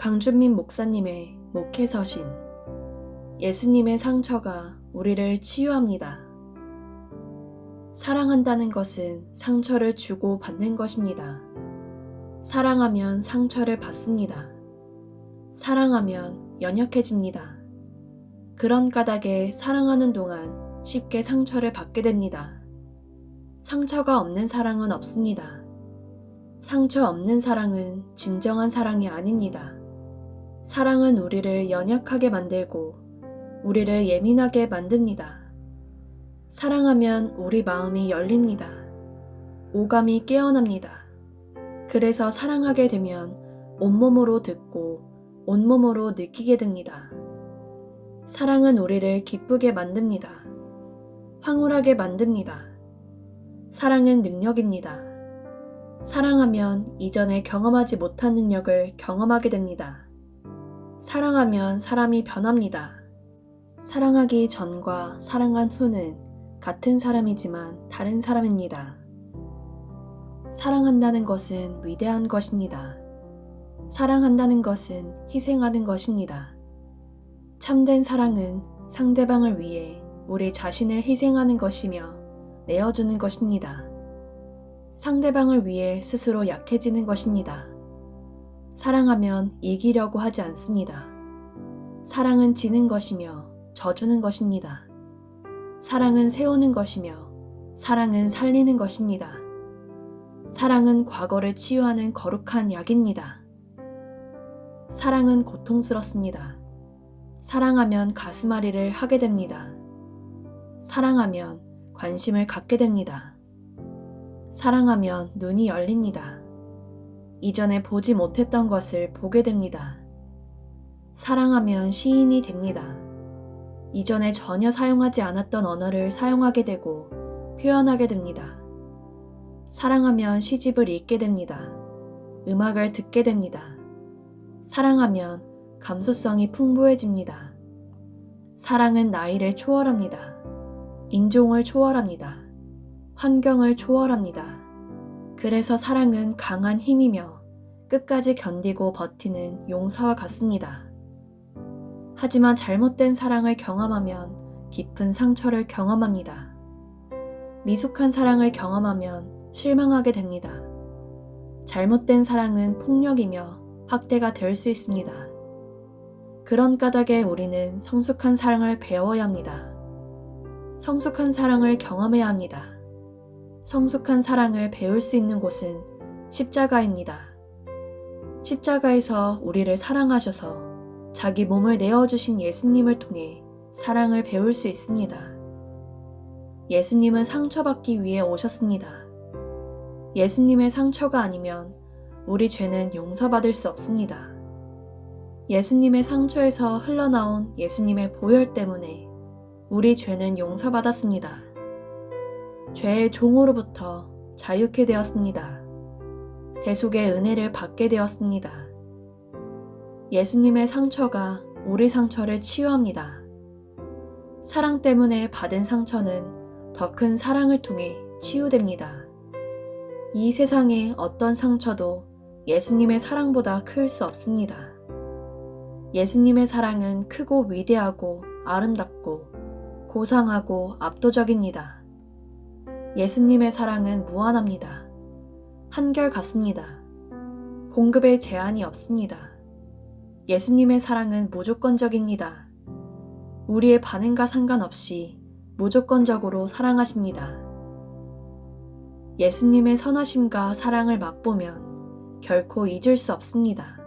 강준민 목사님의 목회서신. 예수님의 상처가 우리를 치유합니다. 사랑한다는 것은 상처를 주고 받는 것입니다. 사랑하면 상처를 받습니다. 사랑하면 연약해집니다. 그런 까닭에 사랑하는 동안 쉽게 상처를 받게 됩니다. 상처가 없는 사랑은 없습니다. 상처 없는 사랑은 진정한 사랑이 아닙니다. 사랑은 우리를 연약하게 만들고 우리를 예민하게 만듭니다. 사랑하면 우리 마음이 열립니다. 오감이 깨어납니다. 그래서 사랑하게 되면 온몸으로 듣고 온몸으로 느끼게 됩니다. 사랑은 우리를 기쁘게 만듭니다. 황홀하게 만듭니다. 사랑은 능력입니다. 사랑하면 이전에 경험하지 못한 능력을 경험하게 됩니다. 사랑하면 사람이 변합니다. 사랑하기 전과 사랑한 후는 같은 사람이지만 다른 사람입니다. 사랑한다는 것은 위대한 것입니다. 사랑한다는 것은 희생하는 것입니다. 참된 사랑은 상대방을 위해 우리 자신을 희생하는 것이며 내어주는 것입니다. 상대방을 위해 스스로 약해지는 것입니다. 사랑하면 이기려고 하지 않습니다. 사랑은 지는 것이며 져주는 것입니다. 사랑은 세우는 것이며 사랑은 살리는 것입니다. 사랑은 과거를 치유하는 거룩한 약입니다. 사랑은 고통스럽습니다. 사랑하면 가슴앓이를 하게 됩니다. 사랑하면 관심을 갖게 됩니다. 사랑하면 눈이 열립니다. 이전에 보지 못했던 것을 보게 됩니다. 사랑하면 시인이 됩니다. 이전에 전혀 사용하지 않았던 언어를 사용하게 되고 표현하게 됩니다. 사랑하면 시집을 읽게 됩니다. 음악을 듣게 됩니다. 사랑하면 감수성이 풍부해집니다. 사랑은 나이를 초월합니다. 인종을 초월합니다. 환경을 초월합니다. 그래서 사랑은 강한 힘이며 끝까지 견디고 버티는 용사와 같습니다. 하지만 잘못된 사랑을 경험하면 깊은 상처를 경험합니다. 미숙한 사랑을 경험하면 실망하게 됩니다. 잘못된 사랑은 폭력이며 학대가 될 수 있습니다. 그런 까닭에 우리는 성숙한 사랑을 배워야 합니다. 성숙한 사랑을 경험해야 합니다. 성숙한 사랑을 배울 수 있는 곳은 십자가입니다. 십자가에서 우리를 사랑하셔서 자기 몸을 내어주신 예수님을 통해 사랑을 배울 수 있습니다. 예수님은 상처받기 위해 오셨습니다. 예수님의 상처가 아니면 우리 죄는 용서받을 수 없습니다. 예수님의 상처에서 흘러나온 예수님의 보혈 때문에 우리 죄는 용서받았습니다. 죄의 종으로부터 자유케 되었습니다. 대속의 은혜를 받게 되었습니다. 예수님의 상처가 우리 상처를 치유합니다. 사랑 때문에 받은 상처는 더 큰 사랑을 통해 치유됩니다. 이 세상의 어떤 상처도 예수님의 사랑보다 클 수 없습니다. 예수님의 사랑은 크고 위대하고 아름답고 고상하고 압도적입니다. 예수님의 사랑은 무한합니다. 한결같습니다. 공급에 제한이 없습니다. 예수님의 사랑은 무조건적입니다. 우리의 반응과 상관없이 무조건적으로 사랑하십니다. 예수님의 선하심과 사랑을 맛보면 결코 잊을 수 없습니다.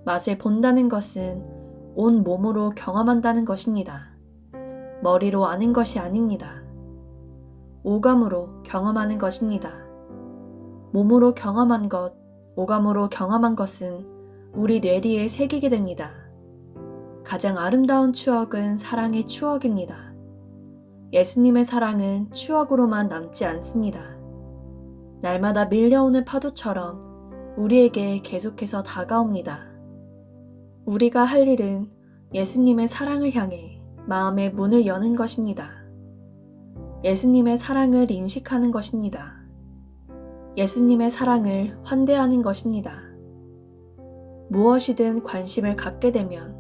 맛을 본다는 것은 온 몸으로 경험한다는 것입니다. 머리로 아는 것이 아닙니다. 오감으로 경험하는 것입니다. 몸으로 경험한 것, 오감으로 경험한 것은 우리 뇌리에 새기게 됩니다. 가장 아름다운 추억은 사랑의 추억입니다. 예수님의 사랑은 추억으로만 남지 않습니다. 날마다 밀려오는 파도처럼 우리에게 계속해서 다가옵니다. 우리가 할 일은 예수님의 사랑을 향해 마음의 문을 여는 것입니다. 예수님의 사랑을 인식하는 것입니다. 예수님의 사랑을 환대하는 것입니다. 무엇이든 관심을 갖게 되면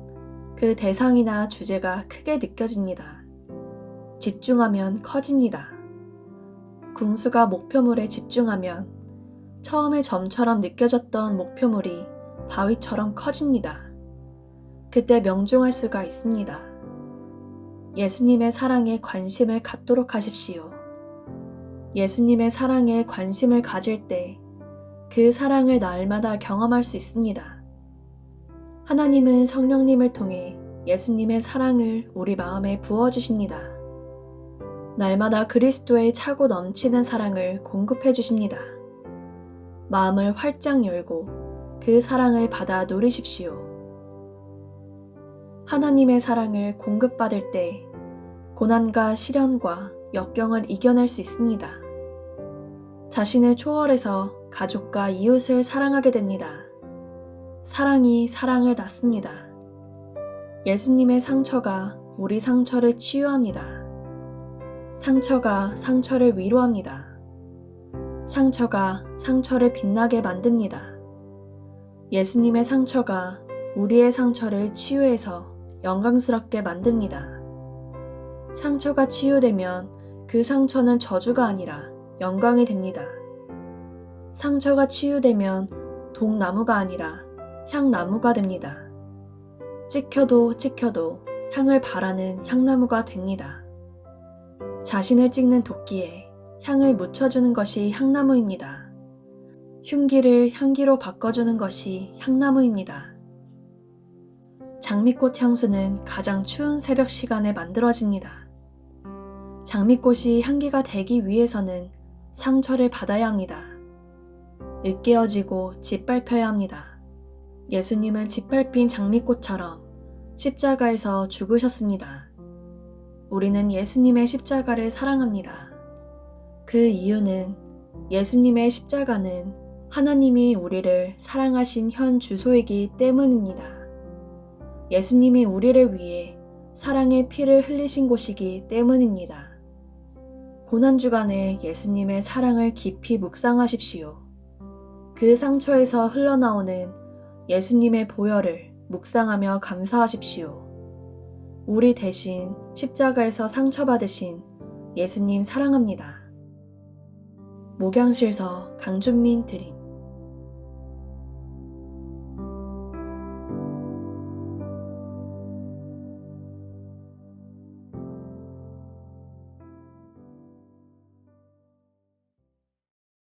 그 대상이나 주제가 크게 느껴집니다. 집중하면 커집니다. 궁수가 목표물에 집중하면 처음에 점처럼 느껴졌던 목표물이 바위처럼 커집니다. 그때 명중할 수가 있습니다. 예수님의 사랑에 관심을 갖도록 하십시오. 예수님의 사랑에 관심을 가질 때 그 사랑을 날마다 경험할 수 있습니다. 하나님은 성령님을 통해 예수님의 사랑을 우리 마음에 부어주십니다. 날마다 그리스도의 차고 넘치는 사랑을 공급해 주십니다. 마음을 활짝 열고 그 사랑을 받아 누리십시오. 하나님의 사랑을 공급받을 때 고난과 시련과 역경을 이겨낼 수 있습니다. 자신을 초월해서 가족과 이웃을 사랑하게 됩니다. 사랑이 사랑을 낳습니다. 예수님의 상처가 우리 상처를 치유합니다. 상처가 상처를 위로합니다. 상처가 상처를 빛나게 만듭니다. 예수님의 상처가 우리의 상처를 치유해서 영광스럽게 만듭니다. 상처가 치유되면 그 상처는 저주가 아니라 영광이 됩니다. 상처가 치유되면 독나무가 아니라 향나무가 됩니다. 찍혀도 찍혀도 향을 바라는 향나무가 됩니다. 자신을 찍는 도끼에 향을 묻혀주는 것이 향나무입니다. 흉기를 향기로 바꿔주는 것이 향나무입니다. 장미꽃 향수는 가장 추운 새벽 시간에 만들어집니다. 장미꽃이 향기가 되기 위해서는 상처를 받아야 합니다. 으깨어지고 짓밟혀야 합니다. 예수님은 짓밟힌 장미꽃처럼 십자가에서 죽으셨습니다. 우리는 예수님의 십자가를 사랑합니다. 그 이유는 예수님의 십자가는 하나님이 우리를 사랑하신 현 주소이기 때문입니다. 예수님이 우리를 위해 사랑의 피를 흘리신 곳이기 때문입니다. 고난주간에 예수님의 사랑을 깊이 묵상하십시오. 그 상처에서 흘러나오는 예수님의 보혈을 묵상하며 감사하십시오. 우리 대신 십자가에서 상처받으신 예수님 사랑합니다. 목양실서 강준민 드림.